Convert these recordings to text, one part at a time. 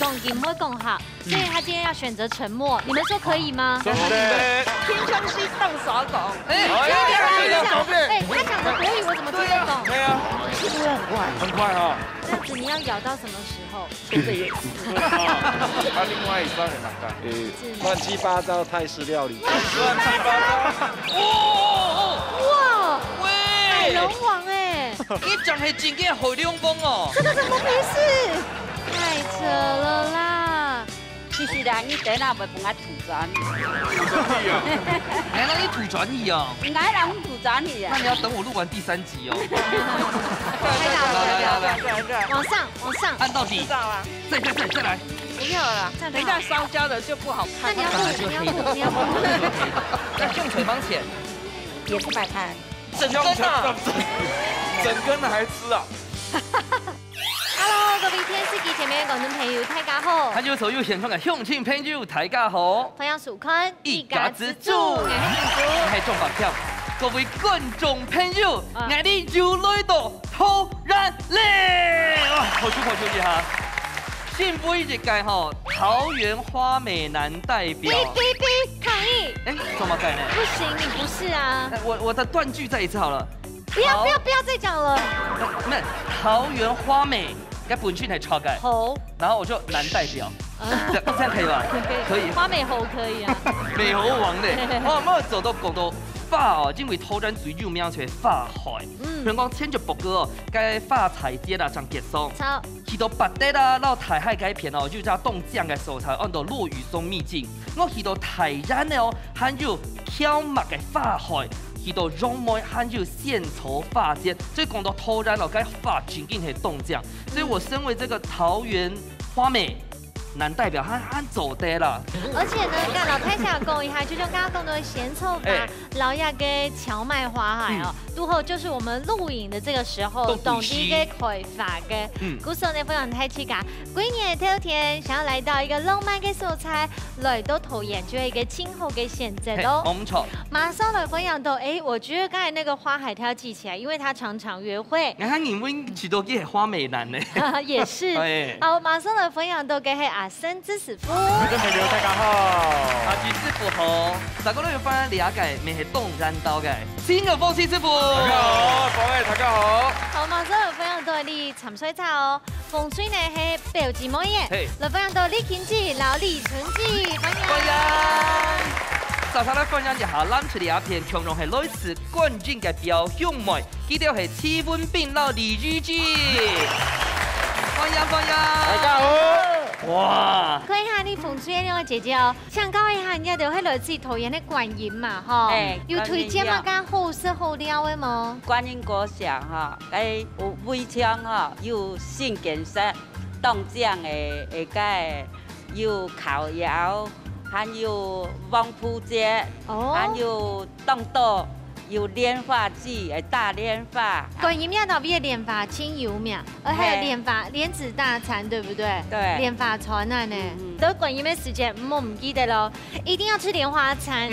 动机，不会更好，所以他今天要选择沉默。你们说可以吗？真的，天枪西动手讲，哎，他讲的国语我怎么听得懂？对啊，很快哈。这样子你要咬到什么时候？这个也是。他另外一双很难看，乱七八糟泰式料理。乱七八糟。哇，喂，海龙王哎，你讲是真嘅好凉风哦。这个怎么回事？太扯了啦！其实啦，你第哪袂帮我吐转，哎，那你吐转椅哦？哪人吐转你啊那？你要等我录完第3集哦。太大了，对，往上，往上，按到底知，道啊，再来。不要了，等一下烧焦的就不好看。那你要不，你要不，那用水方钱，也是摆摊。整根啊，整根的还吃啊？ Hello， 各位电視機前面嘅觀眾朋友，大家好。他就所有現場嘅鄉親朋友，大家好。同樣數坤，一家之主，我係中白票。各位觀眾朋友，我哋又來到突然嘞！哇，好舒服一下。幸福一屆吼，桃園花美男代表。嗶抗議！哎，怎麼改呢？不行，你不是啊！我的斷句再一次好了。不要再講了。沒，桃園花美，該本句係錯改。猴，然後我就男代表，這樣可以吧？可以。花美猴可以啊。美猴王咧，我冇走到講到發哦，因為頭陣最有名就係發海。譬如講天就博哥哦，該發財節啦，上結束。超。去到北地啦，到台海該片哦，就叫凍醬嘅素材，按到落雨松秘境。我去到台南嘅哦，還有巧麥嘅發海。 去到榕梅，還有獻醜發間，所以講到頭然哦，該發真緊係凍醬，所以我身為這個桃園花美男代表，他走得啦。而且呢，跟老太下講一下，就像剛剛講到獻醜法，老亞嘅蕎麥花海哦，都後就是我們錄影的這個時候，當地嘅開發嘅，古時候呢非常太氣噶，每年秋天想要來到一個浪漫嘅素材，來到桃園就有一個今後嘅選擇咯。冇錯。馬上來分享到，哎，我覺得剛才那個花海，他要記起來，因為他常常約會。你看你們許多嘅花美男呢？也是。好，馬上來分享到嘅係阿森之師傅。觀眾朋友大家好，阿朱師傅好，大家都有翻了解，咪係凍然刀嘅，新嘅風氣師傅。大家好，各位大家好。好，馬上來分享到你潛水茶哦，風水呢係標誌乜嘢？來分享到李慶記、老李存記，歡迎。首先咧分享一下咱出嚟一片強榮係類似冠軍嘅表兄妹，記得係氣氛變老李玉記。歡迎，大家好。 哇！看一下你風水兩個姐姐哦，想講一下，人家就係來自桃園的觀音嘛，吼，有推薦嘛？間好食好料的嗎？觀音果上哈，誒有尾槍哈，有聖健室、凍醬的個有烤窯，還有旺鋪節，還有凍豆。 有蓮花季，大蓮花。觀音廟那邊的蓮花清油廟，而還有蓮子大餐，對不對？對。蓮花餐啊呢，到觀音的時間，我唔記得咯，一定要吃蓮花餐，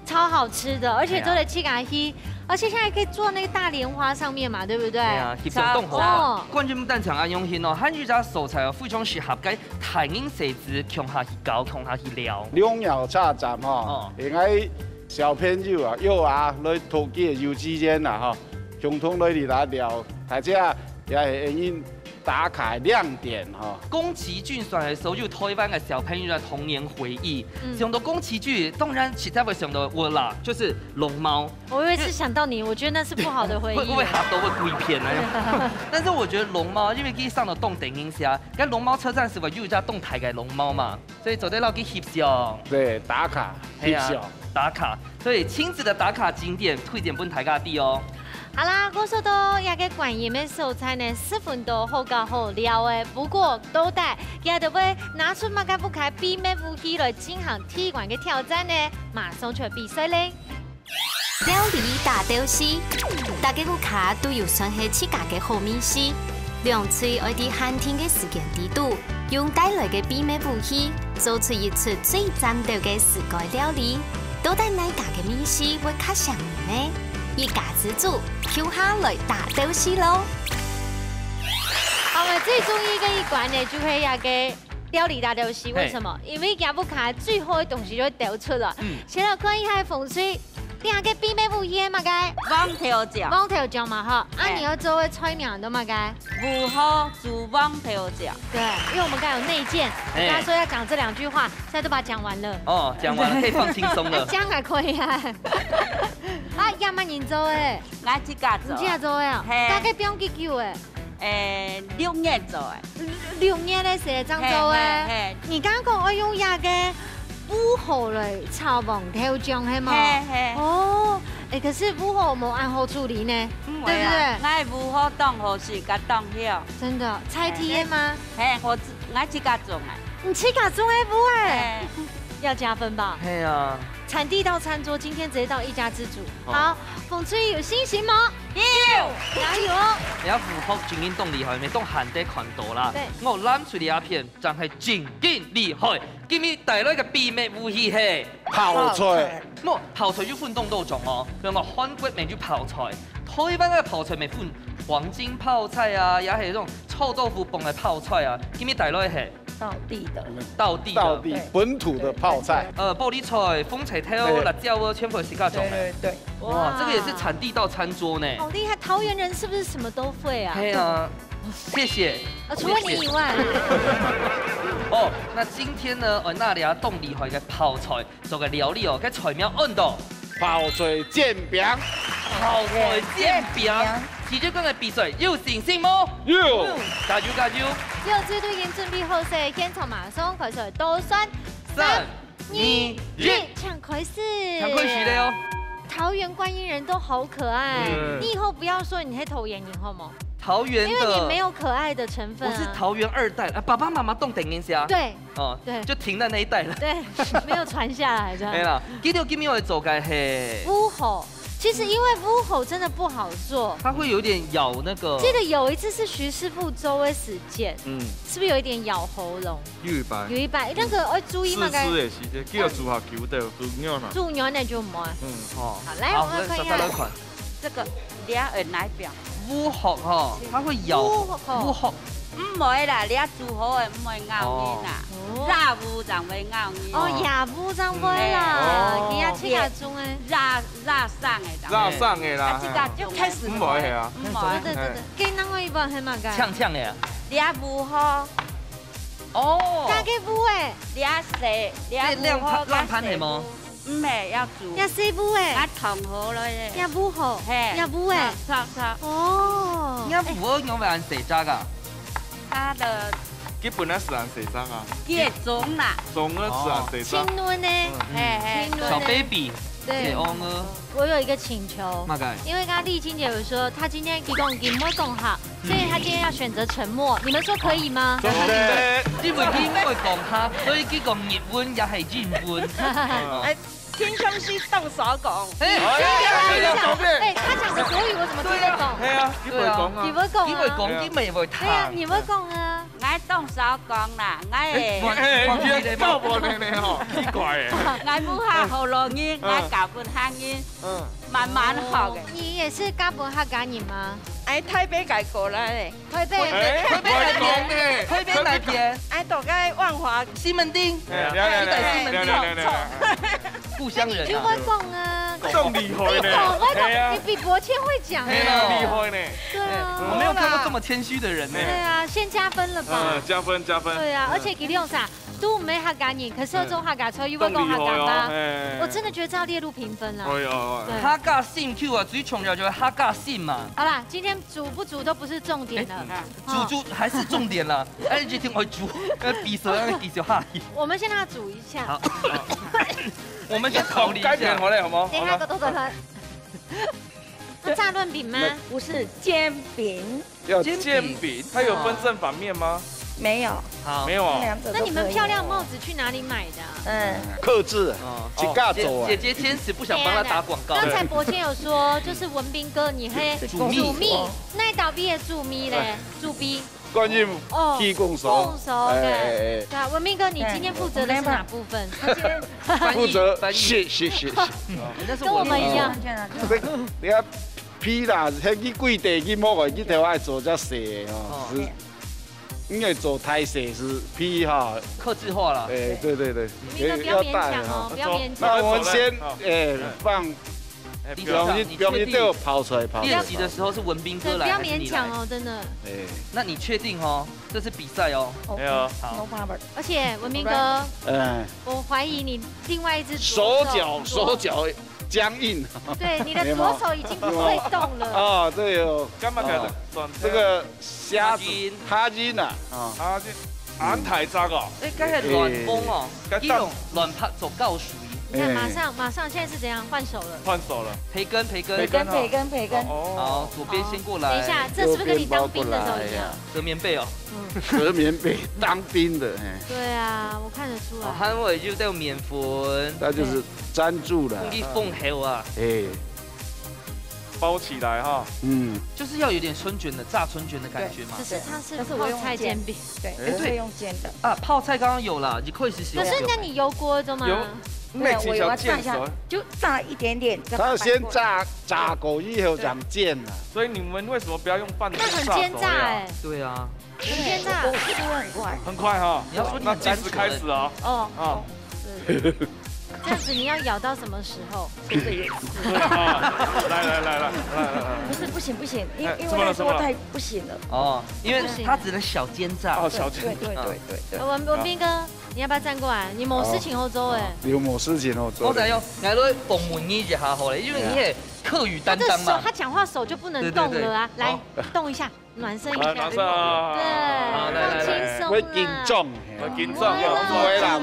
超好吃的，而且做的氣咖喱，而且現在可以做那個大蓮花上面嘛，對不對？對啊，翕相動好。冠軍蛋場安用心哦，漢語家素材哦，非常適合嘅台英細子，強下去搞，強下去撩。兩鳥叉站吼，應該。 小朋友啊，幼兒來陶器幼稚園啦，吼，共同來嚟聊，大家也係因打卡亮點哈。宮崎駿算係所有台灣嘅小朋友嘅童年回憶。想到宮崎駿，當然實在會想到我啦，就是龍貓。我以為是想到你，我覺得那是不好的回憶。會不會嚇到會鬼片呢？但是我覺得龍貓，因為佢上到動電影下，跟龍貓車站是話有一家動台嘅龍貓嘛，所以走在那去翕相。對，打卡翕相。 打卡，所以親子的打卡景點推薦本大家啲哦。好啦，我說到一個觀音的素材呢，10分都好搞好料誒。不過倒帶，佢就會拿出馬家不開秘密武器來進行體育嘅挑戰呢，馬上出比賽咧。料理大屌絲，大家個卡都有算係自家嘅好美食，兩嘴愛啲寒天嘅時間地度，用帶來嘅秘密武器，做出一出最讚到嘅世界料理。 到底哪家嘅美食會較上面呢？一家之主跳下來打鬥士咯！我們最中意嘅一關呢，就係一個料理大游戏，为什么？因为行不开，最后的东西就会掉出来。先来看一下风水，你还给避免不烟嘛？该网头脚，网头脚嘛哈。啊，你要做会催眠的嘛？该不好煮网头脚。对，因为我们刚有内建，我刚才说要讲这2句话，现在都把它讲完了。哦，讲完了可以放轻松了。讲还可以啊。啊，亚曼人做诶，我自家做。你自家做诶啊？大概不用几久诶？6月做诶。6月咧是这样做诶。你刚刚讲我用亚个武侯来炒网头酱系吗？哦，可是武侯冇按好处理呢，对不对？我武侯当好事，甲当晓。真的，菜体吗？我自家种诶。你自家种诶不会？要加分吧？嘿啊。产地到餐桌，今天直接到一家之主。好，风吹有信心吗？有，加油！你要符合真经动厉害，咪当汉地看到啦。对，我揽出嚟一片，真係真經厲害。今日帶來嘅秘密武器係泡菜。冇泡菜要分動多種哦，譬如我韓國名叫泡菜，台灣嘅泡菜咪分黃金泡菜啊，也係種臭豆腐崩嘅泡菜啊。今日帶來係道地本土的泡菜，玻璃菜、风菜头、辣椒哦，全部是各种的。对，哇，这个也是产地到餐桌呢。好厉害，桃园人是不是什么都会啊？对啊，谢谢。除了你以外。哦，那今天呢，我那里要冻厉害嘅泡菜做个料理哦，嘅菜苗按到泡菜煎饼，泡菜煎饼。其中講嘅比賽有信心嗎？有，加油加油！只有這對應準備好勢，現場馬上開始倒算3、2、1，搶開始！搶開始了喲！桃園觀音人都好可愛，你以後不要說你係桃園人好嗎？桃園的，因為你沒有可愛的成分。我是桃園2代，爸爸媽媽凍定年下。對，哦，對，就停在那一代了。對，沒有傳下來的。對啦，今日我哋做嘅係烏喉。其實因為烏喉真的不好做，它會有點咬那個。記得有一次是徐師傅周威實踐，是不是有一點咬喉嚨？有一擺，那個要注意嘛？試的時間，叫煮下球的，煮牛嘛。煮牛奶就冇。好，來我們看一下這個2奶表。烏喉哈，它會咬烏喉。唔會啦，你煮好嘅唔會咬煙啦。炸烏就會咬煙。哦，牙烏就會啦，佢要切下中誒。炸上嘅。炸上嘅啦。就開始唔會係啊。唔會。對。幾啷個一般係嘛個？嗆嘅。你烏好。哦。加幾烏誒？你細，你烏爛盤係嗎？唔係要煮。要細烏誒？要燙好了嘅。要烏好。要烏誒？炒。哦。要烏我咪按誰炸噶？它的基本上是按誰炸啊？葉種啦，種兒是按誰炸？青嫩呢？小 baby，對。我有一個請求，因為剛剛麗青姐有說，她今天提供給我講好，所以她今天要選擇沉默。你們說可以嗎？因為佢會講下，所以佢講日文也係日文。聽兄弟動手講。他講的國語我怎麼聽得懂？係啊，佢會講啊。你會講啊？你會講，你咪會彈。對啊，你會講啊？我動手講啦，我誒，包我聽你哦，奇怪誒。我唔學喉嚨音，我教本鄉音，慢慢學嘅。你也是教本客家人嗎？喺台北改過啦咧。台北哪邊？喺度喺萬華西門町。西門町。故鄉人。你就會講啊？咁厲害呢？你比伯謙會講。厲害呢？對啊。我沒有看過這麼謙虛的人呢。對啊，先加分了吧？加分。對啊，而且佢用啥？都唔係客家人，可是有種客家菜，又會講客家話。我真的覺得這要列入評分啦。客家姓 Q 啊，最重要就是客家姓嘛。好啦，今天煮不煮都不是重點了。煮還是重點啦。哎，你聽我煮，比賽那個技巧哈。我們先讓它煮一下。好。我們先考慮一下。改變好了，好嗎？等一下，個多個。炸潤餅嗎？不是煎餅。要煎餅，它有分正反面嗎？沒有，沒有啊。那你們漂亮帽子去哪裡買的？客製，自家做。姐姐堅持不想幫他打廣告。剛才伯謙有說，就是文彬哥，你會煮米，那道邊的煮米嘞，煮米。觀音氣功手。對啊，文彬哥，你今天負責的是哪部分？負責寫。跟我們一樣。你看批啦，迄去跪地去摸個，去台灣做只細哦。因为做台式是批哈，客制化了。哎，对对对，你们不要勉强哦，不要勉强。那我们先放。不不容易就跑出来。练习的时候是文斌哥来，不要勉强哦，真的。哎，那你确定哦？这是比赛哦。没有。好。而且文斌哥，我怀疑你另外一只手脚僵硬。对，你的左手已经不会动了。哦，对哦。干嘛改的？这个虾子哈金啊，哈金，安台扎个。哎，刚才乱风哦，这种乱拍做告属。你看，马上，现在是怎样？换手了。换手了。培根。哦。左边先过来。等一下，这是不是跟你当兵的时候一样？折棉被哦。折棉被，当兵的。对啊，我看得出来。韩伟就带棉粉，那就是粘住了。你缝好啊。哎。包起来哈。就是要有点春卷的炸春卷的感觉嘛。只是它是泡菜煎饼。对，我会用煎的。啊，泡菜刚刚有了，你可以可是那你油锅中吗？对，我要炸一下，就炸一点点。他先炸过以后再煎了。所以你们为什么不要用半？那很煎炸哎。对啊。很煎炸，速度会很快。很快哈。你要说那计时开始啊。哦。这样子你要咬到什么时候？这个也是。来。不是不行，因为那锅太不行了。哦，因为它只能小煎炸。哦，小煎。对。文斌哥。你要不要站过来？你某事情后周哎，有某事情后周。我知用，来来帮问你一下好嘞，因为你也客语担当嘛。他讲话手就不能动了啊，来动一下，暖身一下。暖身。对，放轻松。会紧张，会紧张。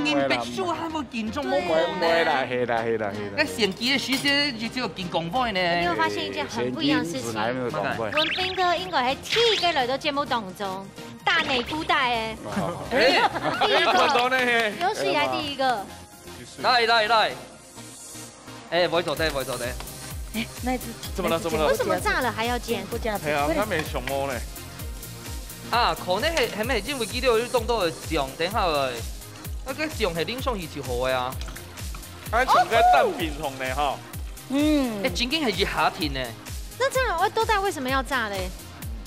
你必须还会紧张，没啦，黑啦。那前期的时间就只有緊廣播呢。你會發現一件很不一樣的事情。文斌哥應該係天嘅來到節目當中。大內孤帶第一個，有史以來第一個。來，哎，不會坐低。哎，那只怎麼了？為什麼炸了還要煎？不加。係啊，他沒熊貓呢。啊，可能係咪因為記得有動作嘅醬，等下來，那個醬係拎上去就好嘅啊。啊，像個蛋餅同呢哈。哎，真經係熱下天呢。那這樣豆帶為什麼要炸嘞？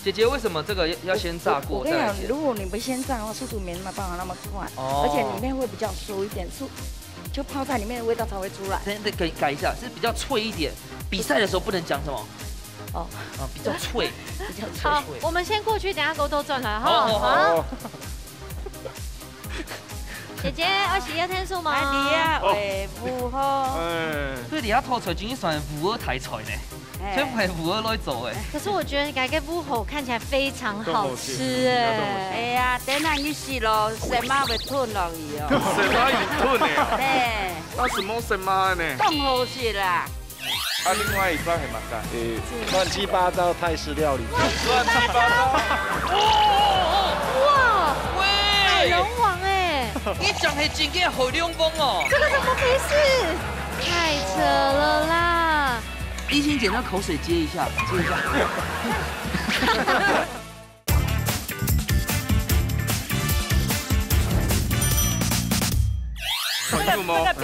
姐姐，為什麼這個要先炸過？我跟你講，如果你不先炸的話，速度沒辦法那麼快，而且裡面會比較酥一點，就泡菜裡面的味道才會出來。再改一下，是比較脆一點。比賽的時候不能講什麼？比較脆，比較脆。好，我們先過去，等下溝通轉來哈。好。姐姐，21天數嘛？係啊，為符合。所以你而家拖出已經算符合題材呢。所以唔係符合來做誒。可是我覺得改個烏喉看起來非常好吃誒。哎呀，等下你試咯，什麼會吞落去哦？什麼會吞呢？對。那什麼什麼呢？凍好去啦。啊，另外一個係乜㗎？亂七八糟泰式料理。亂七八糟。哇！喂！海龍王誒！你講係真嘅好涼風哦。這個怎麼回事？太扯了啦！一心姐，那口水接一下。這個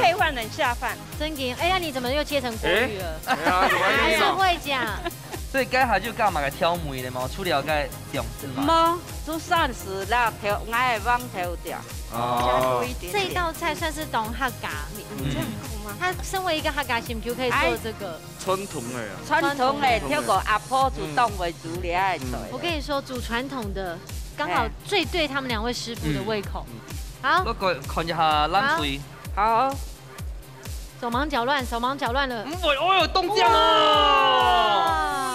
配飯很下飯，真勁！哎呀，你怎麼又切成國語了？還是會講。所以該下就幹嘛個挑梅的嘛，除了個醬汁嘛。冇，做善事啦，調我係往頭掉。哦。這一道菜算是懂客家，你這樣講嗎？他身為一個客家新婦，可以做這個。傳統的呀。傳統的，跳過阿婆煮凍為主嚟做。我跟你說，煮傳統的剛好最對他們兩位師傅的胃口。好。我看一下冷水。好。手忙腳亂了。哦呦，凍醬哦！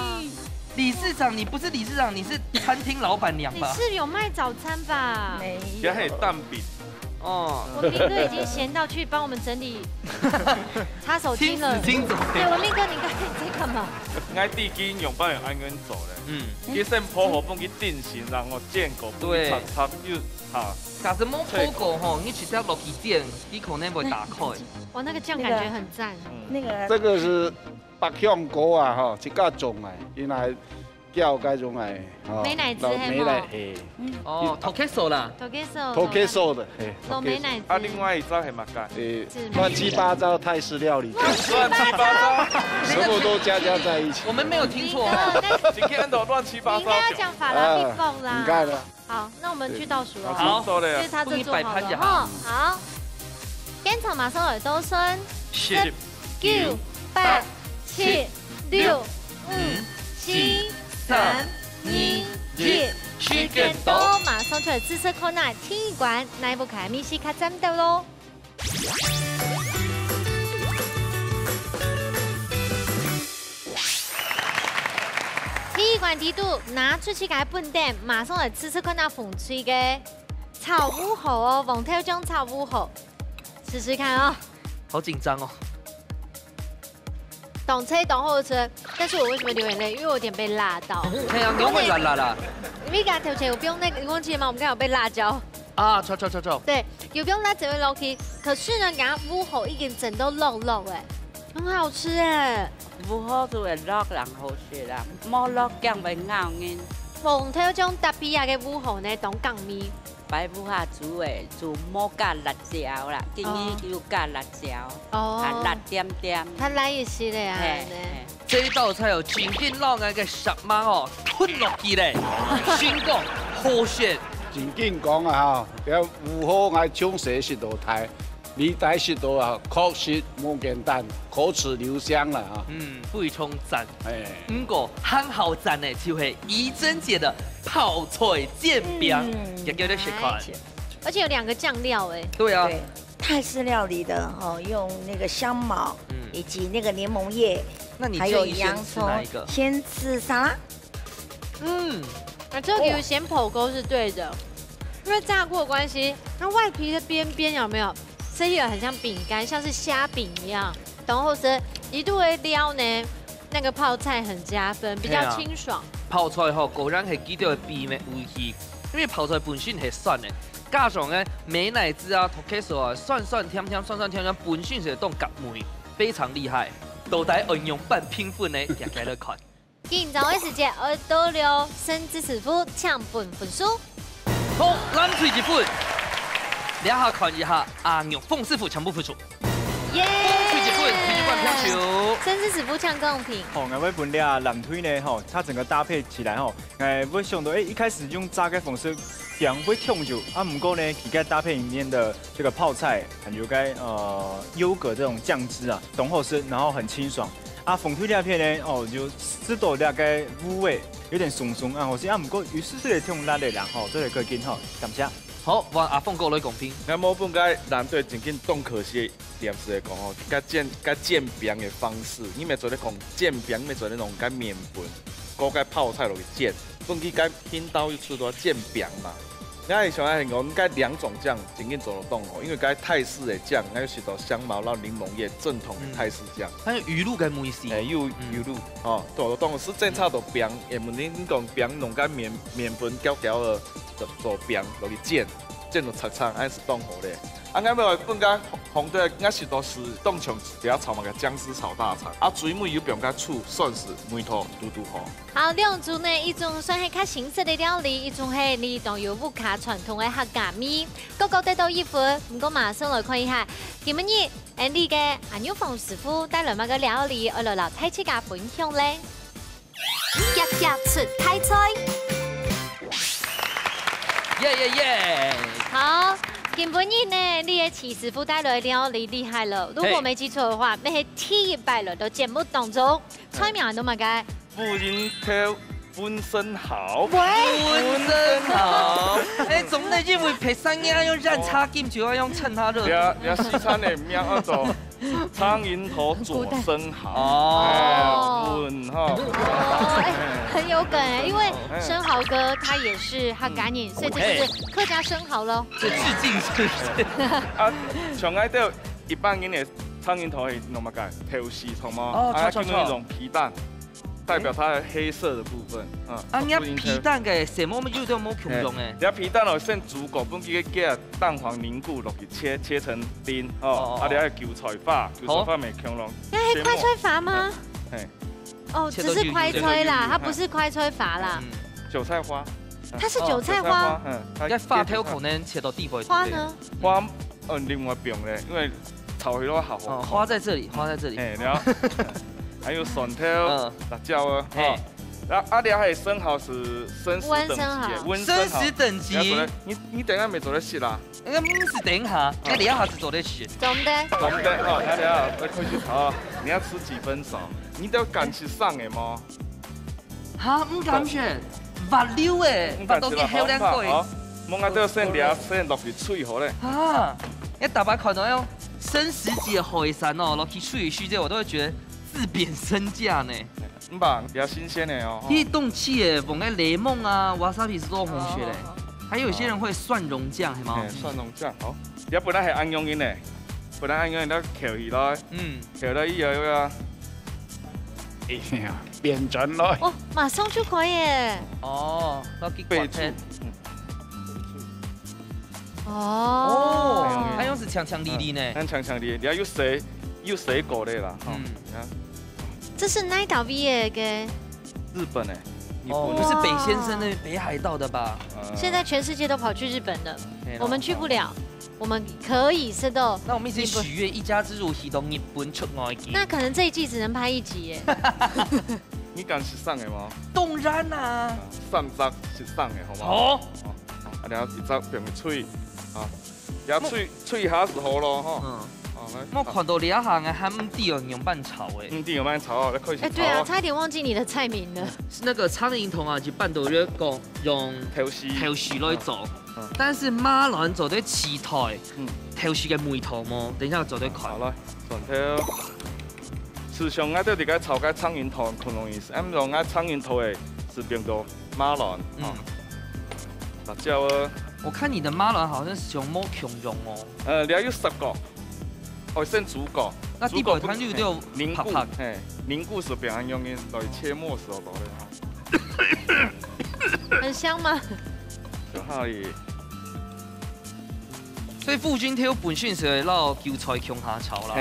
理事長，你不是理事長，你是餐廳老闆娘吧？你是有賣早餐吧？沒有。還有蛋餅。哦。文斌哥已經閒到去幫我們整理擦手巾了。清楚。對，文斌哥，你剛才在幹嘛？我自己用幫人安安做嘞。佢先鋪好，幫佢定型，然後煎過，對，擦又哈。搞什麼鋪過吼？你直接落去煎，你可能會打開。哇，那個醬感覺很讚。那個這個是北向鍋啊，哈，一家種啊，原來叫该种来，美乃滋美乃嘿，哦，头壳手啦，头壳手的，嘿，老美乃滋。啊，另外一招还蛮干，乱七八糟泰式料理，乱七八糟，什么都加在一起。我们没有听错，今天都乱七八糟。你应该要讲法拉利凤啦。你看了。好，那我们去倒数了。好，因为他这做好了哈。好，跟从马上耳朵顺10、9、8、7、6、5、7、3、2、1，时间到，马上出来紫色口袋体育馆，那一部卡米西卡站到喽。体育馆底度拿出去个笨蛋，马上来试试看那风吹的草舞猴哦，王跳江草舞猴，试试看哦。好紧张哦。懂车懂后车，但是我为什么流眼泪？因为我有点被辣到。对啊，你会辣啦。你给他调钱，我不用那个，你忘记了吗？我们刚好被辣椒。啊，错。对，有不用辣整个楼梯，可是呢，给它舞猴一点整都漏哎，很好吃哎。舞好就会落人好食啦，冇落姜袂咬硬。王跳江特別嘅舞猴呢，當港米。白舞下煮的就冇加辣椒啦，今日又加辣椒，啊辣點點。它來也是咧啊。這道菜有真正老眼嘅十蚊哦，吞落去咧，先講好食。真緊講啊嚇，有舞好愛搶食食道台。你台食道啊，確實冇簡單，口齒留香啦啊！非常讚。不過很好讚嘅就是怡珍姐的泡菜煎餅，也叫做食看。而且有2個醬料哎。對啊。泰式料理的哈，用那個香茅，以及那個檸檬葉，還有洋蔥。先吃沙拉。這個有鹹火鍋是對的，因為炸過的關係，它外皮的邊邊有沒有？這也很像餅乾，像是蝦餅一樣。然後是一度的料呢，那個泡菜很加分，比較清爽。泡菜吼果然係記到味嘅味氣，因為泡菜本身係酸嘅，加上咧美乃滋啊、托克索啊，酸甜，本身是當夾梅，非常厲害。到底運用半拼粉呢？大家來看。今早嘅時節，我到了生芝士夫搶粉粉酥。好，咱推一份。兩下看一下阿玉鳳師傅搶不付出，耶！推一份體育館票球，生芝士夫搶貢品。我要分俩冷推呢，它整個搭配起來我想到一開始用炸嘅方式，兩會痛就啊，唔過呢，佢該搭配裡面的這個泡菜，還有優格這種醬汁啊，濃厚吃，然後很清爽。啊，風推兩片呢，就吃到大概五味，有點鬆啊，或是啊，唔過於是這個痛辣的人這個可以感謝。好，換阿鳳過來講評。我冇本該難對真緊動可惜點是嚟講吼，甲煎餅嘅方式，你咪做咧講煎餅，咪做咧弄甲麵粉，嗰個泡菜落去煎，本去甲拼刀要出到煎餅嘛。你係想係講甲2種醬真緊做得動吼，因為甲泰式嘅醬，還有食到香茅、然後檸檬葉正統嘅泰式醬。還有魚露嘅梅絲。有魚露，做得動是正差到餅，也唔你講餅弄甲麵粉膠嘅。做餅落去煎到擦擦，還是凍好咧。啊，我咪本家紅對，我是都是凍像比較炒嘛個薑絲炒大腸，啊水梅有變甲醋，算是梅頭嘟好。好，2種呢，一種算係較新式的料理，一種係你當有烏卡傳統的客家米，個得到1分。唔過馬上來看一下，今日Andy 嘅阿牛鳳師傅帶來乜個料理，我來留睇自家分享咧。日出睇菜。耶！好，今本日呢，你的齐師傅帶來料理厲害了。如果沒記錯的話，你係第1擺了到節目當中，菜名都乜嘅？富人頭本身好，本身好。總得因為皮生嘢用染茶金就要用趁它熱。你西餐的名叫做蒼蠅頭左生蠔。很有梗哎，因為生蠔哥他也是客家人，所以這就是客家生蠔咯。這致敬是不是？啊，像嗰啲一般人嘅蒼蠅頭係弄乜嘅？頭絲同嘛，用那種皮蛋，代表它的黑色的部分。你皮蛋嘅什麼有都冇形容誒？你皮蛋哦，先煮過，本幾個加蛋黃凝固落去切成丁，你係韭菜花，韭菜花咪強龍。你係快菜法嗎？哦，只是快吹啦，它不是快吹法啦。韭菜花。它是韭菜花。在发条可能切到地方。花呢？花另外边嘞，因为炒起来好。花在这里，花在这里。然后还有蒜头、辣椒啊。然后还有生蚝是生食等级，生食等级。你等下没做得食啦？应该不是等一下，你等一下是做得食。懂的。懂的哦，等下再开始炒。你要吃几分熟？你都敢吃上的吗？哈，唔敢选。滑溜诶，滑到啲好靚過。冇啱到先掠先落去吹好咧。啊！一大把看到喲，生食級的海參哦，落去吹一吹，這我都會覺得自貶身價呢。唔吧，比較新鮮的哦。啲凍氣誒，放喺檸檬啊、瓦薩比是多紅血嘞。還有些人會蒜蓉醬，係嗎？蒜蓉醬好。而本來係安陽因咧，本來安陽因都調起來，調到以後個。哎呀，變準咯！哦，馬上就可以耶！哦，要給備注。哦，它用是強強力力呢。很強強力，你要有水果的啦。這是哪道 V 嘅？日本誒。哦，不是北先生那北海道的吧？現在全世界都跑去日本了，我們去不了。我們可以是到，那我們一起許願，一家之主去到日本出外景。那可能這一季只能拍1集耶。你敢食上嘅嗎？當然啦，上集食上嘅好嗎？好。然後一集變脆，啊，也脆下時候咯，哈。我看到你一行嘅係唔啲用拌炒誒。唔啲用拌炒，你可以。哎，對啊，差一點忘記你的菜名了。是那個蒼蠅頭啊，就拌到一個用頭絲來做。但是馬蘭做啲刺台，頭絲嘅梅頭麼？等一下做啲看。好啦，蒜頭。時常我哋哋個炒個蒼蠅頭可能意思，咁用個蒼蠅頭誒是變到馬蘭。辣椒啊！我看你的馬蘭好像是用冇強用哦。你要有10個。哦，先煮過，那地寶湯就都有凝固，凝固是變安用嘅，來切末時候落嘅。很香嗎？就係。所以傅君挑本身是攞韭菜強下炒啦。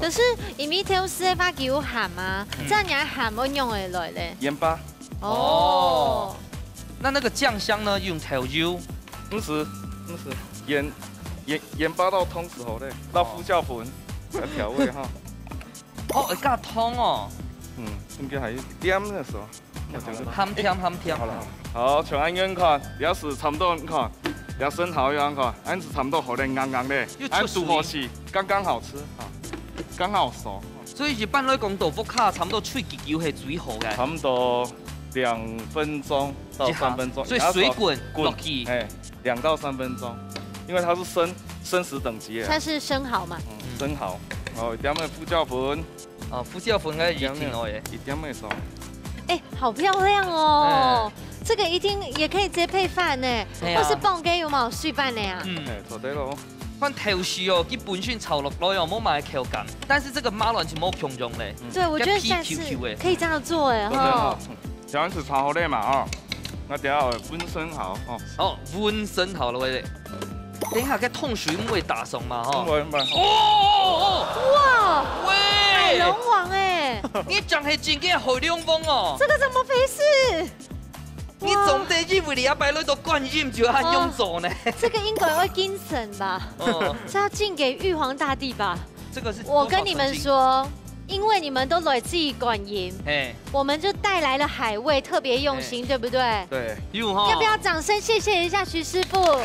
可是因為挑是把韭鹹嘛，這樣你鹹乜用嚟來咧？鹽巴。哦。那個醬香呢？用頭油？不是鹽巴到湯時候咧，到胡椒粉來調味哈。哦，會加湯哦。應該係點嘅時候。鹹甜。好了，好，從安樣看，要是差不多看，要生蠔一樣看，安是差不多好點硬硬的，安煮好時剛剛好吃啊，剛好熟。所以一般來講豆腐卡差不多脆結係最好嘅。差不多2分鐘到3分鐘。所以水滾落去。2到3分鐘。因為它是生食等級嘅，它是生蠔嘛？生蠔，哦，一點嘅胡椒粉，胡椒粉應該一點嘅，一點嘅少。哎，好漂亮哦！這個一定也可以直接配飯呢，或是放雞有冇水飯呢呀？做得咯。關頭絲哦，基本上炒落來又冇買口感，但是這個馬蘭是冇強用嘞。對，我覺得下次可以這樣做哎哈。這樣子炒好咧嘛啊！我等下溫生蠔哦。哦，溫生蠔咯喂。等一下，個痛水唔會打鬆嘛？哈！哦！哇！喂！海龍王哎！你講係真嘅海龍王哦！這個怎麼回事？你總得以為你要擺那個冠軍就要用走呢？這個應該會精神吧？是要敬給玉皇大帝吧？這個是。我跟你們說，因為你們都來自於觀音，我們就帶來了海味，特別用心，對不對？對。要不要掌聲謝謝一下徐師傅？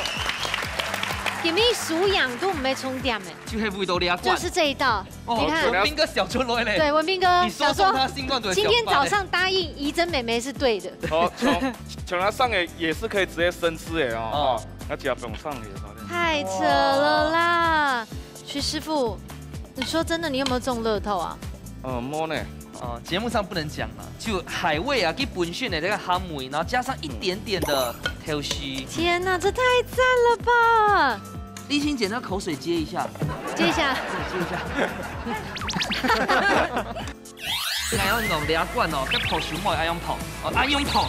給你數養都唔係重點誒，就係味道兩罐，就是這一道。你看，文斌哥小出來嘞。對，文斌哥想說今天早上答應怡珍妹妹是對的。哦，從它上嘅也是可以直接生吃誒哦，那只要不用上嘅。太扯了啦，徐師傅，你說真的，你有沒有中樂透啊？冇呢。節目上不能講嘛，就海味啊，基本上的這個鹹味，然後加上一點點的頭絲。天哪，這太讚了吧！麗青姐，那口水接一下，接一下，接一下。愛用用兩罐哦，跟泡小麥愛用泡，愛用泡。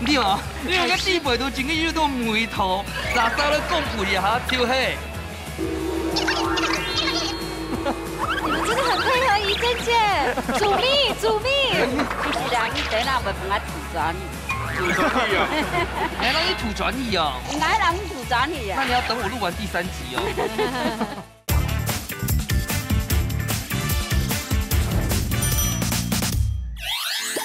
對哦，你用個地背都整個要到梅頭，嗱，到你講攰下跳起。你们真的很配合怡珍姐，主秘。是啊，你等下袂帮我吐转去。吐转去啊！来让你吐转椅哦。来让你吐转去啊！那你要等我录完第3集哦。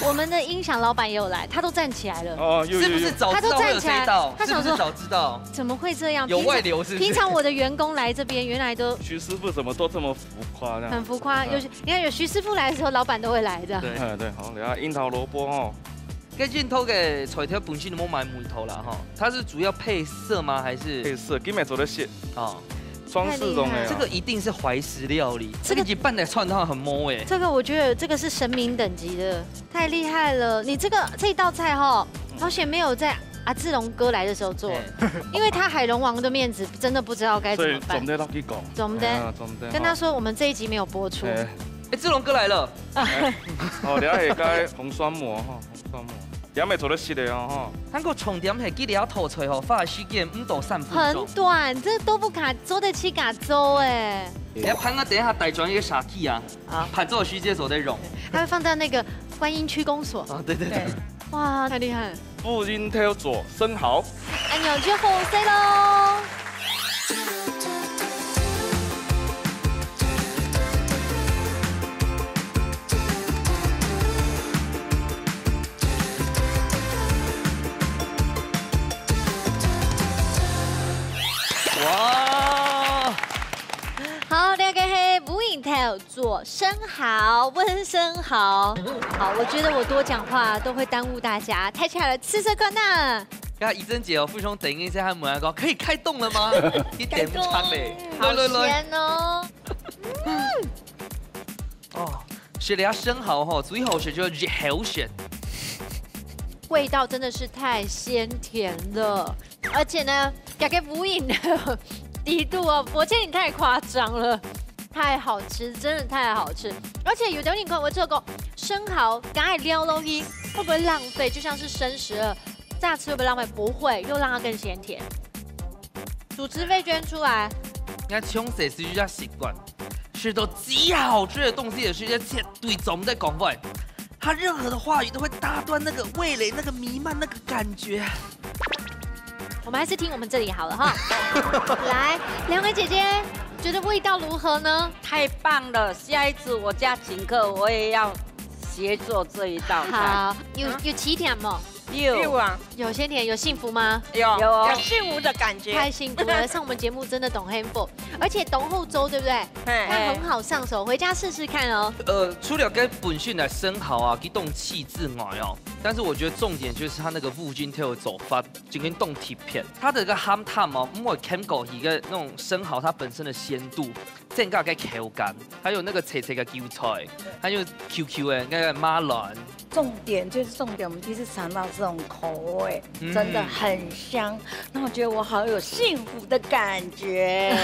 我们的音响老板也有来，他都站起来了。哦，是不是早知道会有这一道？他想说早知道怎么会这样？有外流是不是？平常我的员工来这边，原来都徐师傅怎么都这么浮夸呢？很浮夸，你看有徐师傅来的时候，老板都会来的。对，好，等下樱桃萝卜哦。跟镜头嘅菜条本身就冇买梅头啦哈，它是主要配色吗？还是配色？今日做的是啊，装饰中的。这个一定是怀石料理，这个一半的串套很摸哎。这个我觉得这个是神明等级的，太厉害了！你这一道菜哈，好险没有在阿志龙哥来的时候做，因为他海龙王的面子真的不知道该怎么办。所以总得落去讲。总得跟他说，我们这一集没有播出。哎，志龙哥来了。哦，了下该红酸馍哈，红酸馍。也未做得实的哦哈。韩国重点系记得要吐出后，发时间5到3分钟。很短，这都不卡做得起嘎粥哎。你要盘个等一下带转一个啥气啊？啊，盘做时间所在融。它会放在那个观音区公所。啊，对。哇，太厉害了！福音跳做生蚝。按钮就红色喽。哇！好，两个黑无影头做生蚝，温生蚝。好，我觉得我多讲话都会耽误大家，太巧了，吃这个呢。看怡珍姐哦，父兄等一下，他们来讲可以开动了吗？一点不差嘞，好咸哦。哦，是了生蚝哈，最好是就热好咸。味道真的是太鲜甜了，而且呢，两个无影的低度哦，我觉得你太夸张了，太好吃，真的太好吃。而且有点看我这个生蚝，刚才撩东西会不会浪费？就像是生食，炸吃会不会浪费？不会，又让它更鲜甜。主持费捐出来。你看穷死是家习惯，吃到极好吃的东西也是一切对总在讲话。他任何的话语都会打断那个味蕾、那个弥漫那个感觉。我们还是听我们这里好了哈。来，两位姐姐觉得味道如何呢？太棒了！下一次我家请客，我也要协做这一道菜。好，有起甜吗？有啊，有鲜甜，有幸福吗？有幸福的感觉，太幸福了！上我们节目真的懂幸福，而且懂后粥，对不对？它很好上手，回家试试看哦。除了跟本训的生蚝啊，给动气质外哦，但是我觉得重点就是它那个附近跳的走法，就跟动体片，它的一个ham tam 哦，我看过一个那种生蚝它本身的鲜度，正个个口感，还有那个脆脆的韭菜，还有 QQ 的那个马兰。重点，我们第一次尝到这种口味，真的很香。那我觉得我好有幸福的感觉，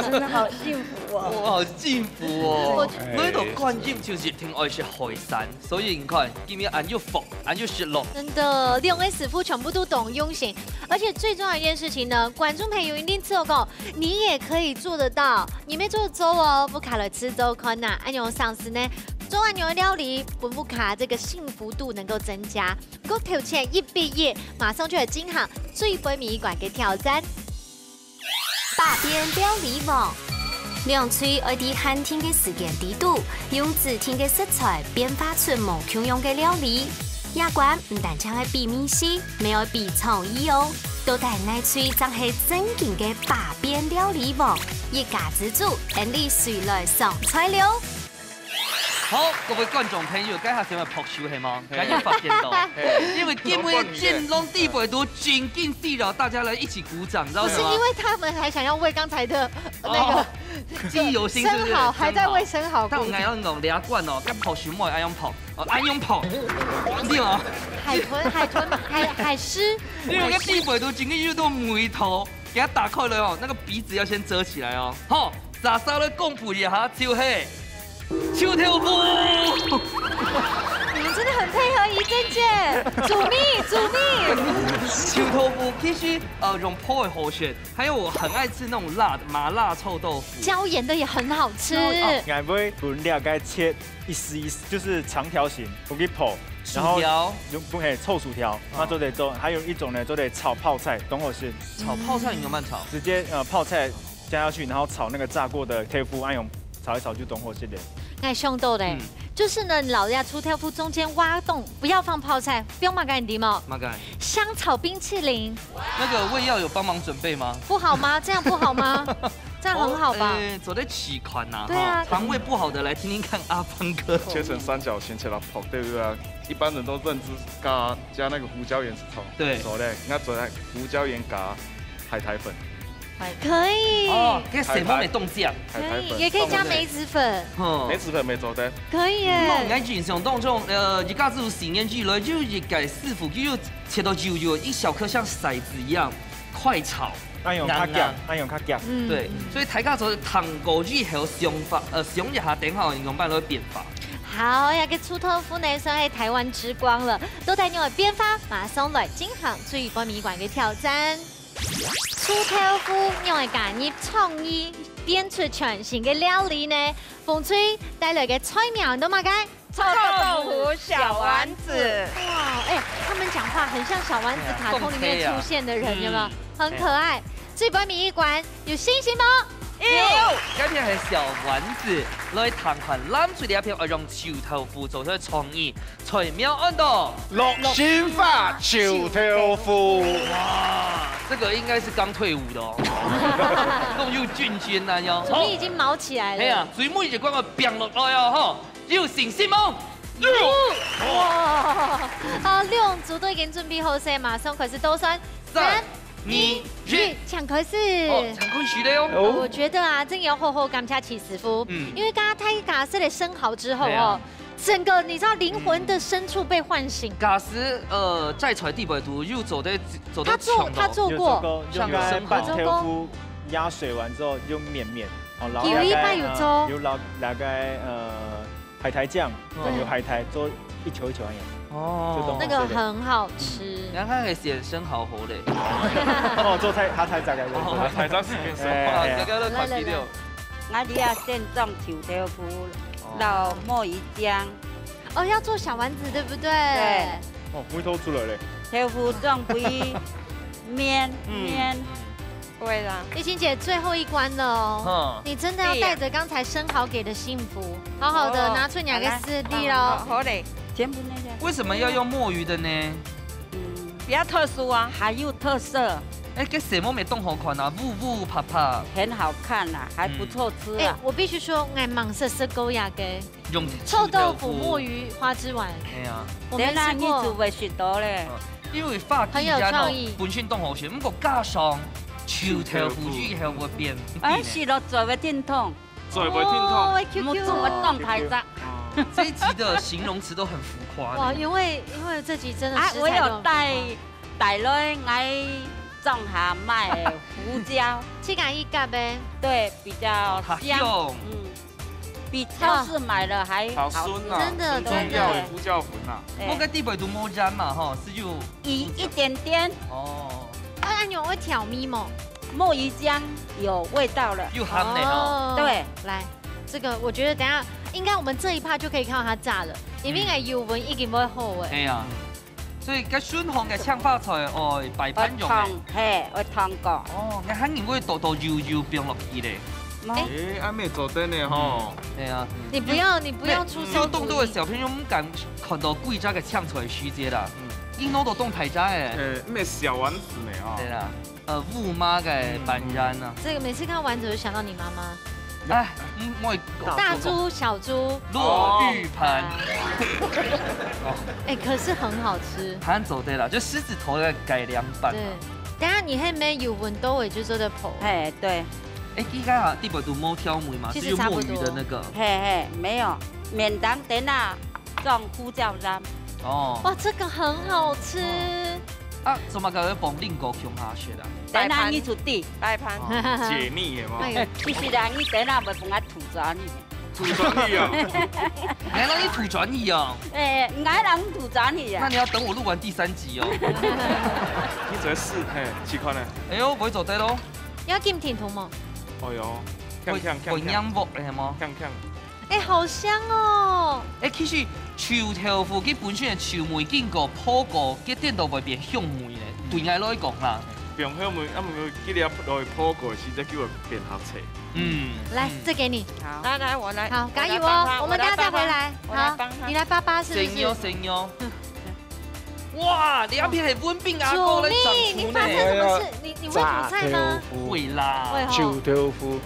真的好幸福哦！哇，好幸福哦！呢度觀音就是挺愛食海產，所以你看，今日俺又福，俺又食落。真的，两位师傅全部都懂用心，而且最重要一件事情呢，观众朋友一定做过，你也可以做得到。你没做粥哦，不卡了吃粥困难，按钮上司呢？做完牛料理，不卡这个幸福度能够增加。够头前一毕业，马上就有金行最杯米馆给挑战。百变料理网，两嘴爱伫寒天嘅时间地度，用自天嘅食材变化出无穷样嘅料理。亚冠唔但只系比面食，没有比创意哦，都带奶嘴真系正经嘅百变料理网，一家之主，人哋随来上菜了。好，各位观众朋友，今下想咪扑手系吗？今日发现到，因为今日建龙地北都紧紧地扰，大家来一起鼓掌，知道吗？不是因为他们还想要喂刚才的那个记忆犹新，是不是？生蚝还在喂生蚝。但我爱用俩罐哦，跟扑手莫爱用扑，爱用扑，对哦。海狮。因为个地北都紧紧遇到梅头，给它打开了哦，那个鼻子要先遮起来哦。好，咋烧了贡布一下就嘿。秋跳舞，你们真真的很配合怡珍姐，主秘。臭豆腐其实用泡的好选，还有我很爱吃那种辣的麻辣臭豆腐，椒盐的也很好吃。俺会分料该切一丝一丝，就是长条形，我给泡。薯条用不可以臭薯条，那都得做。还有一种呢，就得炒泡菜，懂我是？炒泡菜你怎么炒？直接泡菜加下去，然后炒那个炸过的豆腐，按用炒一炒就懂我是的。哎，兄弟嘞，就是呢，老家出豆腐中间挖洞，不要放泡菜，不用麻干迪吗？麻干。香草冰淇淋，那个胃药有帮忙准备吗？不好吗？这样不好吗？这样很好吧？走在起款呐，对啊，肠胃不好的来听听看阿芳哥。切成三角形，切到泡对不对啊？一般人都认知加那个胡椒盐是炒，对，所以应该做胡椒盐加海苔粉。可以哦，可以什么没冻酱，可以，也可以加梅子粉，梅子粉没做的，可以耶。我眼前想当中，一家子洗面具来就一改师傅就切到揪揪，一小颗像骰子一样，快炒。按用卡夹，按用卡夹。对，所以大家做糖果之后想法，想一下等好用办都会变法。好，要给出豆腐呢，算系台湾之光了，都带你的编发，马上来进行最波米馆嘅挑战。出豆腐用嚟加入創意，變出全新嘅料理呢？風吹帶來嘅菜苗都嘛嘅？臭豆腐小丸子。哇，哎，他们讲话很像小丸子卡通里面出现的人，有没有？很可爱。最波米馆有信心吗？有，今天係小丸子來談談攬住呢一片，我用臭豆腐做出創意，菜苗安度6星發臭豆腐。哇，這個應該是剛退伍的哦，咁有俊俊啊喲。主力已經毛起來了。係啊，最尾就講個變落來啊，吼，有信心嗎？哇！好，六種組都已經準備好勢，馬上開始倒算3、2、1，搶開始。搶開始了喲。我覺得啊，真要厚厚感謝起師傅，因為剛剛他一打碎了生蠔之後哦，整個你知道靈魂的深處被喚醒。假使再傳地百度又走得他做過，用生拌豆腐壓水完之後用麵，然後有大概海苔醬，有海苔做一球一球那樣。哦，那個很好吃。然後係寫生蠔好嘞。哦，做菜他才大概。哦，台長是變生。大家都快啲了。我哋要先種臭豆腐，撈墨魚漿。哦，要做小丸子，對不對？對。哦，回頭出來嘞。豆腐裝杯面。对啦，丽欣姐最后一关了哦，你真的要带着刚才生蚝给的幸福，好好的拿出两个四粒喽。好嘞，全部那个。为什么要用墨鱼的呢？比较特殊啊，还有特色。哎，给什么没动好款啊？雾啪啪，很好看呐，还不错吃啊。我必须说，爱芒色色勾雅给用臭豆腐、墨鱼、花枝丸。哎呀，我没吃过。你做袂许多嘞，因为法很有创意，本身动好选，不过加上。臭豆腐以後會變。哎，是咯，做會甜痛，做會甜痛，冇做會凍太雜。這一集的形容詞都很浮誇。哇，因為這集真的食材都我有帶來愛種下賣胡椒，去揀一夾唄。對，比較香，比超市買的還好吃。真的，真的。胡椒粉啊，我跟地北都冇沾嘛，哈，是就一點點。哦。按钮会挑咪吗？墨鱼浆有味道了，又含呢哦。对，来，这个我觉得等下应该我们这一趴就可以看到它炸了，里面的油温已经不会好诶。哎呀，所以cái酸紅嘅炝花菜哦，擺盤用嘅。嘿，會燙過。哦，你肯定會倒油冰落去咧。哎，還沒做得呢吼。係啊。你不要出手。動作嘅小朋友唔敢看到貴渣嘅炝菜虛節啦。應攞到凍太渣誒，咩小丸子呢啊？對啦，霧媽嘅板然啊。這個每次看到丸子就想到你媽媽。哎，我大豬小豬落玉盤。哎，可是很好吃。盤走對啦，就獅子頭嘅改良版。對，等下你係咩油溫都會就做得破。嘿，對。哎，依家啊，地北都冇挑梅嘛，是用墨魚的那個。嘿，沒有，免當等下種胡椒醬。哦，哇，這個很好吃啊！做乜嘅幫另個強下雪啦？等下你出地擺盤解膩嘅嘛。其實人你等下袂幫我吐咗你。土转椅啊！你还让你土转椅哦？哎，唔爱人土转椅啊。那你要等我录完第3集哦。你做试嘿，试看呢？哎呦，不会走低咯。要金挺图吗？哎呦，混音木你係冇？哎，好香哦！哎，其實樹頭附佢本身嘅樹梅經過鋪過，佢點都會變香梅咧。對我來講啦，變香梅，啊，唔佢幾粒落去鋪過，先至叫佢變合切。來，這給你。好，來，我來。好，加油哦！我們等下再回來。好，你來爸是不是？成喲。哇，你阿片係溫冰阿哥咧整出你發生什麼事？你會煮菜嗎？會啦。臭豆腐，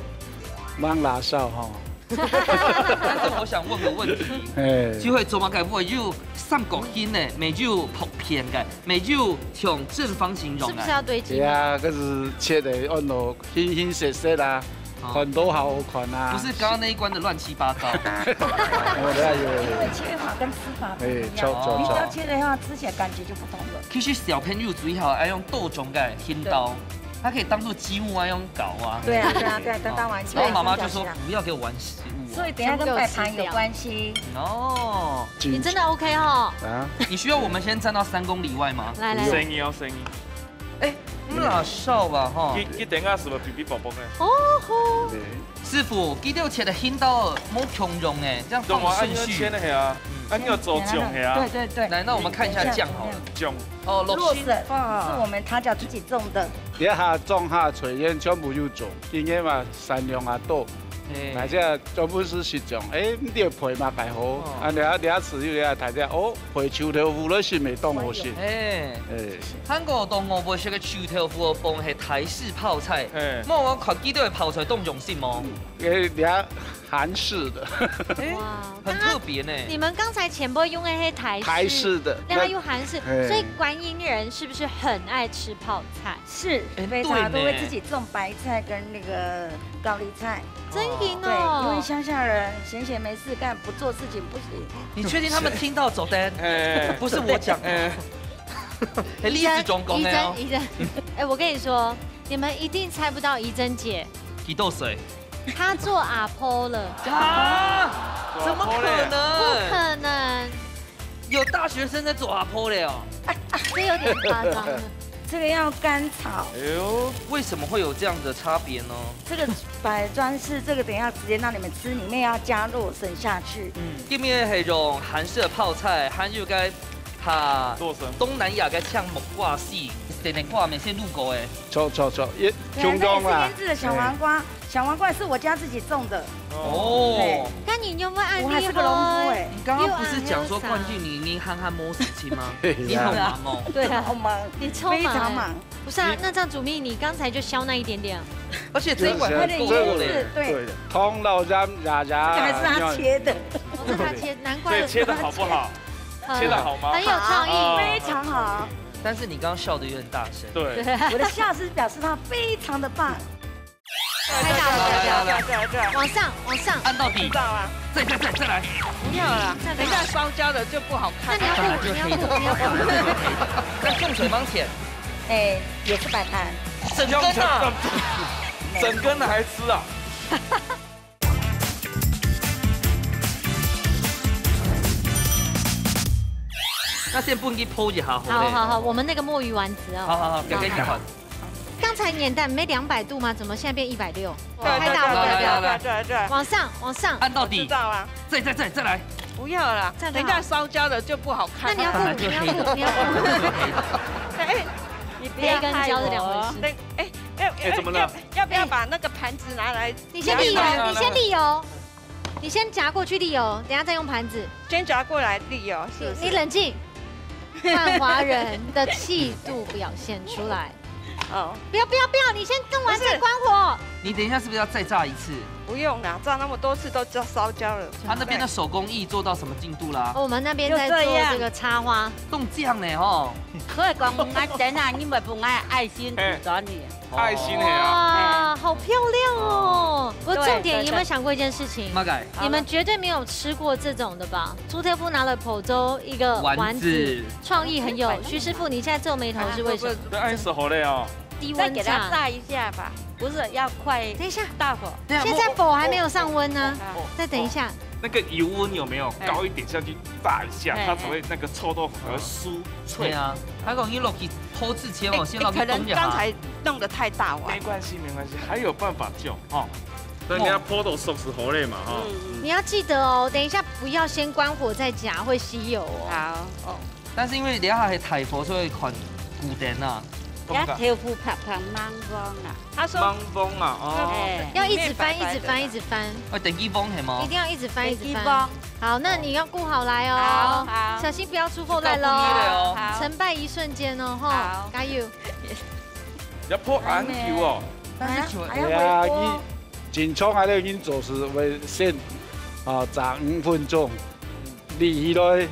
芒辣燒吼。但是我想問個問題，就係做乜嘅會有三角形呢？沒有薄片嘅，沒有像正方形容。是不是要堆積？對啊，嗰是切的按照形色色啦，很多好看啊。不是剛剛那一關的亂七八糟。因為切法跟吃法不一樣，你只要切的話，吃起來感覺就不同了。其實小朋友最好愛用豆種嘅輕刀。它可以當做積木啊，用搞啊。對啊，等當玩具。然後媽媽就說不要給我玩食物。所以等下跟擺盤有關係。哦，你真的 OK 哦。啊。你需要我們先站到3公里外嗎？來。聲音。哎，唔哪少吧哈。佢等下是不是皮皮薄薄呢？哦吼。師傅，記得切的輕刀冇強用哎，這樣放順序。按要走醬呀。對。來，那我們看一下醬好了。醬。哦，洛神是我們他家自己種的。你下種下炊煙全部要種，今年嘛產量也多，而且全部是實種。哎，你要配嘛介好，啊你一次你睇睇哦，配臭豆腐咧是未當好食。韓國當我會食嘅臭豆腐嘅飯係台式泡菜，我看記得泡菜凍用先嗎？韓式的，哇，很特別呢。你們剛才前播用的係台式的，另外用韓式，所以觀音人是不是很愛吃泡菜？是，非常都會自己種白菜跟那個高麗菜。真勁哦！對，因為鄉下人閒沒事幹，不做事情不行。你確定他們聽到走單？不是我講。栗子中公的哦。怡珍，哎，我跟你說，你們一定猜不到怡珍姐。提豆水。他做阿婆了啊？怎麼可能？不可能！有大學生在做阿婆了哦。這有點誇張了。這個要乾炒。哎呦，為什麼會有這樣的差別呢？這個擺磚是這個，等一下直接讓你們吃，裡面要加肉省下去。裡面係用韓式的泡菜，還有個哈東南亞嘅炝木瓜絲，點點掛沒先入過誒。錯，中東啦。醃製的小黃瓜。小黃瓜是我家自己種的哦。那你有沒有按？我還是個農夫哎。你剛剛不是講說冠軍你憨憨摸事情嗎？你好忙哦。對啊，好忙，你超忙，非常忙。不是啊，那這樣主秘，你剛才就削那一點點。而且這一碗很夠嘞。對。通老ram還是他切的。是他切，難怪。切的好不好？切的好嗎？很有創意，非常好。但是你剛剛笑得有點大聲。對。我的笑是表示他非常的棒。太大了，往上，按到底。再來。不要了，等一下燒焦的就不好看。那你要顧。那重水幫錢。哎，也是擺盤。整根啊！整根的還吃啊？那先不給鋪一下好，我們那個墨魚丸子哦。好，給你看。剛才年代沒200度嗎？怎麼現在變160？太大了，對，往上，按到底。知道啊。再來。不要了，等一下燒焦了就不好看。那你要顧。哎，你不要跟焦是兩回事。哎，怎麼了？要不要把那個盤子拿來？你先瀝油，你先夾過去瀝油，等下再用盤子。先夾過來瀝油，是不是？你冷靜，漢華人的氣度表現出來。哦，不要！你先弄完再關火。你等一下是不是要再炸一次？不用啦，炸那麼多次都燒焦了。他那邊的手工藝做到什麼進度啦？我們那邊在做這個插花，凍醬呢吼。所以講我等下你們不愛心土轉你。愛心啊！哇，好漂亮哦！不過重點，有沒有想過一件事情？你們絕對沒有吃過這種的吧？朱特夫拿了浦州一個丸子，創意很有。徐師傅，你現在皺眉頭是為什麼？愛手好累哦。低再给温炸。它炸一下吧，不是要快，等一下，大火。现在火还没有上温呢，再等一下。那个油温有没有高一点下去炸一下，它才会那个臭豆腐才会酥脆。对啊，还讲你落去偷之前哦，先落去可能冻一下。刚才弄得太大碗。没关系，没关系，还有办法救哦。等下泼到熟食好嘞嘛哈。你要记得哦，等一下不要先关火再夹，会吸油哦。好哦。但是因为你下系大火，所以款固定啊。要豆腐拍拍芒光啊。他说芒风啊，哦。要一直翻，一直翻，一直翻。电击风系吗？一定要一直翻，一直翻。好，那你要顾好来哦。好。小心不要出后来喽。成败一瞬间哦，哈。加油。要泼红球哦。但是球对啊，伊真创啊！咧，因做事为先炸5分钟，离起来，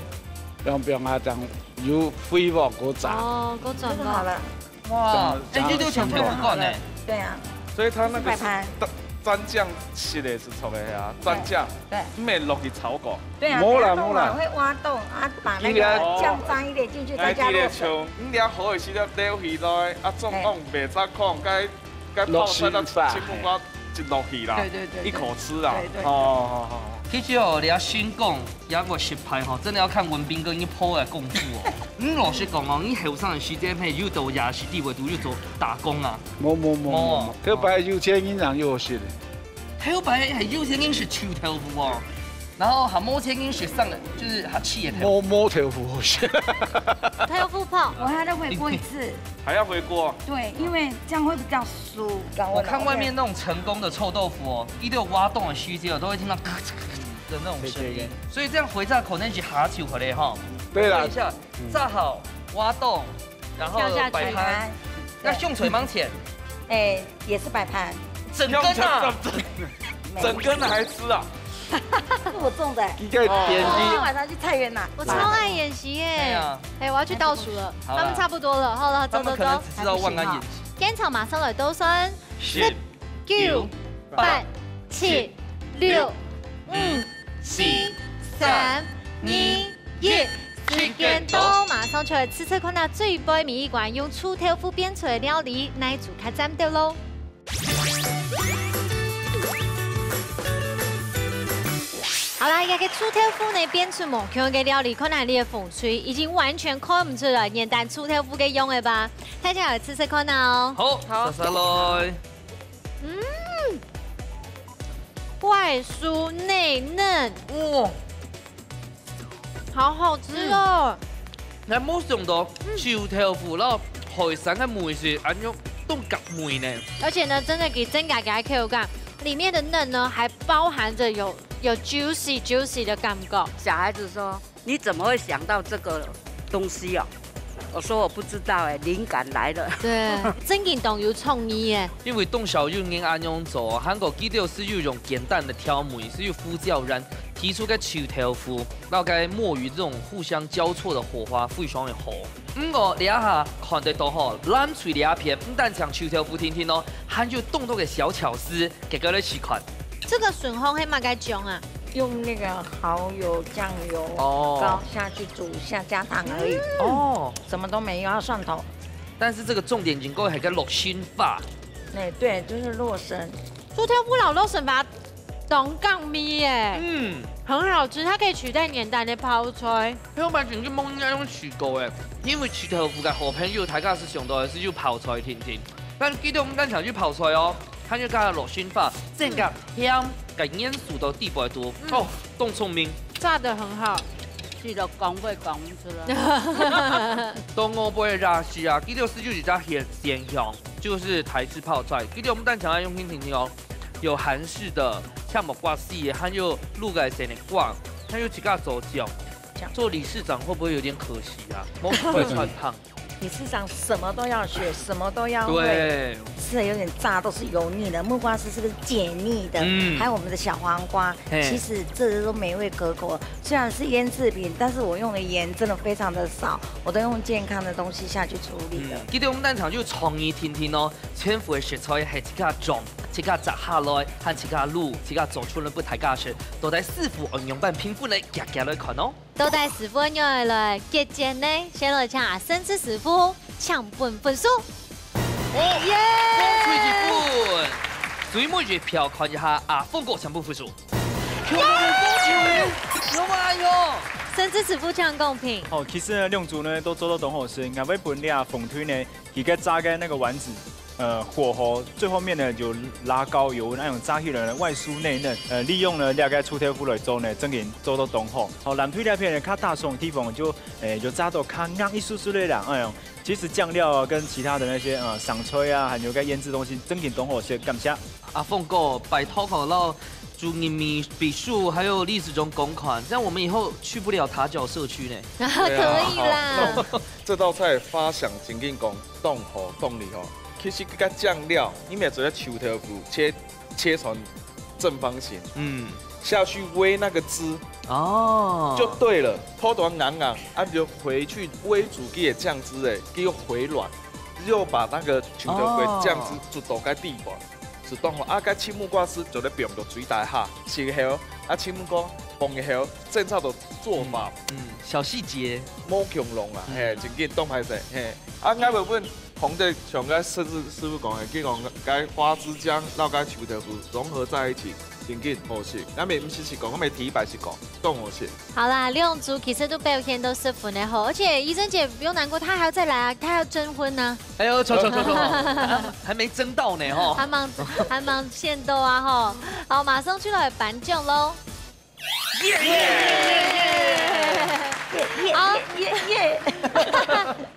用啊将油飞沫给炸。哦，给转好了。哇，这就全配合呢。对啊。所以它那个蘸酱吃的是错的呀，蘸酱。对。没落去炒过。对啊。没啦。会挖洞啊，把那个酱脏一点进去，再加热水。你俩好的时候丢起来，啊，总共袂早看，该泡菜到全部我一落去啦，一口吃啦。哦。其实哦，你要先讲，也个失败吼，真的要看文斌哥你破的功夫哦。老实讲哦，你后生的时间嘿，又到夜市地位都又做打工啊。冇，头摆有钱人让有学的。头摆系有钱人是臭豆腐哦，然后还冇钱人是上的，就是他气的头。冇豆腐好学。豆腐泡，我还要回锅一次。还要回锅？对，因为这样会比较酥。我看外面那种成功的臭豆腐哦，一有挖洞的虚接，我都会听到咔嚓的那种声音，所以这样回炸口那是下手回来哈。对啦。等一下，炸好挖洞，然后摆盘，那用水芒前，也是摆盘。整根啊！整根的还吃啊？是我种的。一个点滴。今天晚上去菜园拿。我超爱演习耶！我要去倒数了，他们差不多了。好了，走。可能只知道万安演习。现场马上来都算10、9、8、7、6、5、4、3、2、1。时间到，马上就来吃看下最杯面一罐用粗豆腐编出的料理，来煮较沾到喽。好啦，一个粗豆腐呢编出无腔嘅料理，可能你的风吹已经完全看唔出来年代粗豆腐嘅用的吧？大家来吃看下哦。好，撒来。外酥内嫩，哇！好好吃哦！咱冇想到臭豆腐咯，海产嘅梅是安样冻夹梅呢。而且呢，真的给增加给 Q 感，里面的嫩呢还包含着有 juicy 的感觉。小孩子说：“你怎么会想到这个东西哦？”我说我不知道哎，灵感来了。对，真劲动有创意耶。因为冻小用应安样做，韩国记得是用简单的调梅，是用胡椒燃提出个臭豆腐，然后该墨鱼这种互相交错的火花，非常的好。我你下看得到吼，蓝脆的片，不但像臭豆腐甜甜哦，还有冻多的小巧思，给各位试看。这个笋红黑马该种啊？用那个蚝油、酱油膏下去煮一下，加糖而已。什么都没有，要蒜头。但是这个重点经过还个落心法。对，就是洛神。猪挑不老肉笋把冻杠咪耶，很好吃，它可以取代年代的泡菜。我买进去梦应该用取过诶，因为臭豆腐嘅好朋友大家是上到的是用泡菜甜甜，但记得我们刚才去泡菜哦，它就加落心法，这个香。给烟薯的地步多冻聪明，炸得很好，去了讲不出来。冻我不会炸是啊，记得是就是加咸香，就是台式泡菜。记得我们蛋强爱用心听听哦，有韩式的，像木瓜丝，还有鹿改咸的瓜，还有几个手脚。做理事长会不会有点可惜啊？不会穿烫。理事长什么都要学，什么都要会。对，吃的有点炸，都是油腻的。木瓜丝是个解腻的，还有我们的小黄瓜，其实这都美味可口。虽然是腌制品，但是我用的盐真的非常的少，我都用健康的东西下去处理的。记得我们蛋厂就创意天天哦，全部的食材系自家种，自家摘下来，和自家卤，自家做出来不太假食，都在师傅运用版拼盘来夹夹来看哦。都在师傅用来结结呢，先来抢生吃师傅抢本分数。耶！风吹一分，最每日票看一下阿凤哥全部分数。有吗？有。神之子夫这样公平。哦，其实呢，两组呢都做到同好时，俺会本俩风推呢，一个炸开那个丸子。火候最后面呢就拉高油那种炸起来呢外酥内嫩，利用呢大概出贴夫来做呢，整点做到东好。好，蓝推那片呢，它大松地方就就炸到看硬一酥酥的啦，哎呦，其实酱料啊跟其他的那些赏吹啊，还有该腌制东西，整点东好些感谢。阿凤哥拜托考到朱人民笔数还有历史中公款，这样我们以后去不了塔角社区呢。可以啦。这道菜发想真紧讲冻好冻里哦。其实这个酱料，你买做在球头腐切成正方形，下去煨那个汁，就对了，拖短硬硬，就回去煨煮给酱汁诶，给回软，又把那个球头煨酱汁煮到个地板，是当好个青木瓜丝就咧变到水大下，是后青木瓜放后，正常的做法，小细节，冇强弄啊，嘿，真紧冻歹势，嘿，我本。红的像个师傅讲的，佢讲该花枝浆绕该球豆腐融合在一起，真紧好食。我们不是讲，我们提白是讲，更好食。好啦，两组其实都表现都十分的好，而且怡珍姐不用难过，她还要再来啊，她还要征婚呢。哎呦，错，还没征到呢哈。还忙现斗啊哈。好，马上去来颁奖喽。好耶！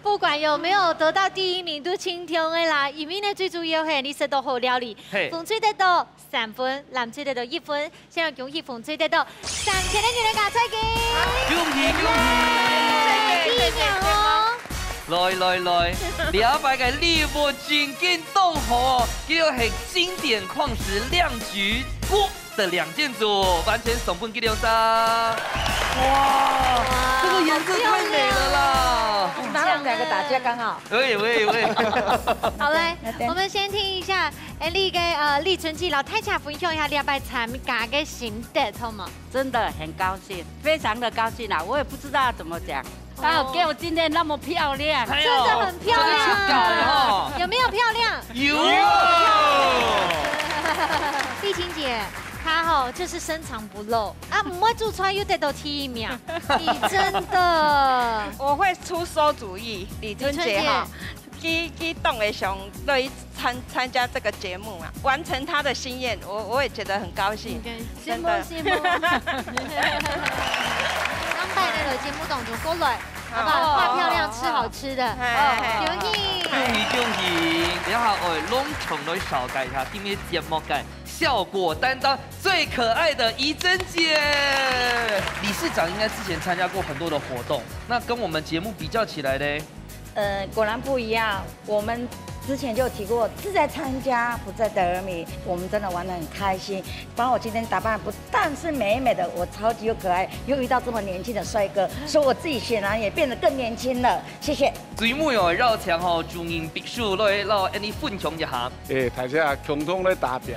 不管有没有得到第1名都轻松的啦，因为呢最主要係你食到好料理，風吹得到3分，藍吹得到1分，現在恭喜風吹得到3000元的壓歲金，恭喜！第1名哦！來，兩百個禮物真緊凍好，呢個係經典礦石亮橘鍋的2件組，完全送本給兩張。哇，这个颜色太美了啦！拿我们2个打架刚好。喂。好嘞，我们先听一下你嘅李春琪老太太分享一下你拜参加嘅心得，好吗？真的很高兴，非常的高兴啊！我也不知道怎么讲。刚好给我今天那么漂亮，真的很漂亮，有没有漂亮？有。丽琴姐。她就是深藏不露啊，唔会做出来又得到第1名，你真的。我会出馊主意，李春姐哈，去动会上乐意参加这个节目啊，完成她的心愿，我也觉得很高兴，真的。羡慕。当拜来节目当中过来，好不好？画漂亮，吃好吃的，恭喜！然后我拢从来紹介一下今日節目嘅效果擔當最可愛的怡珍姐。理事長應該之前參加過很多的活動，那跟我們節目比較起來呢？果然不一樣。我們之前就有提過，志在參加，不在得名。我們真的玩得很開心，把我今天打扮不但是美美的，我超級又可愛，又遇到這麼年輕的帥哥，所以我自己顯然也變得更年輕了。謝謝。最尾哦，繞場哦，專人必須來你分享一下。大家共同來打拼，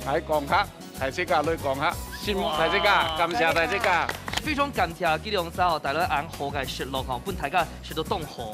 喺講下，大家來講下，羨慕大家，感謝大家。非常感謝紀良嫂帶來按好嘅食樂哦，本大家食到凍好。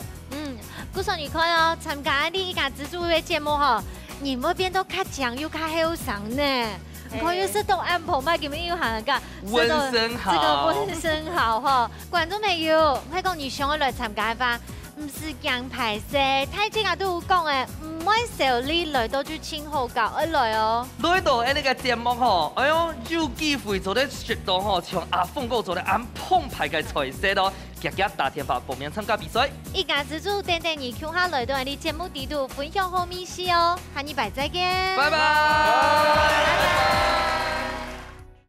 古嫂，你看哦，參加你一家自助嘅節目吼，你那邊都較強又較後生呢。你看又是都安排嘛，咁樣又行個溫身好，這個溫身好哈。觀眾朋友，我講你想來參加吧，唔是強排勢，睇這個都有講嘅，唔可以少你來到就請好教一來哦。來到呢個節目吼，哎呦，有機會做咧食到吼，像阿鳳哥做咧按澎湃嘅菜色咯。日日打電話報名參加比賽，一家之主等等你聽下來到你節目地圖分享好美食哦，下禮拜再見，拜拜。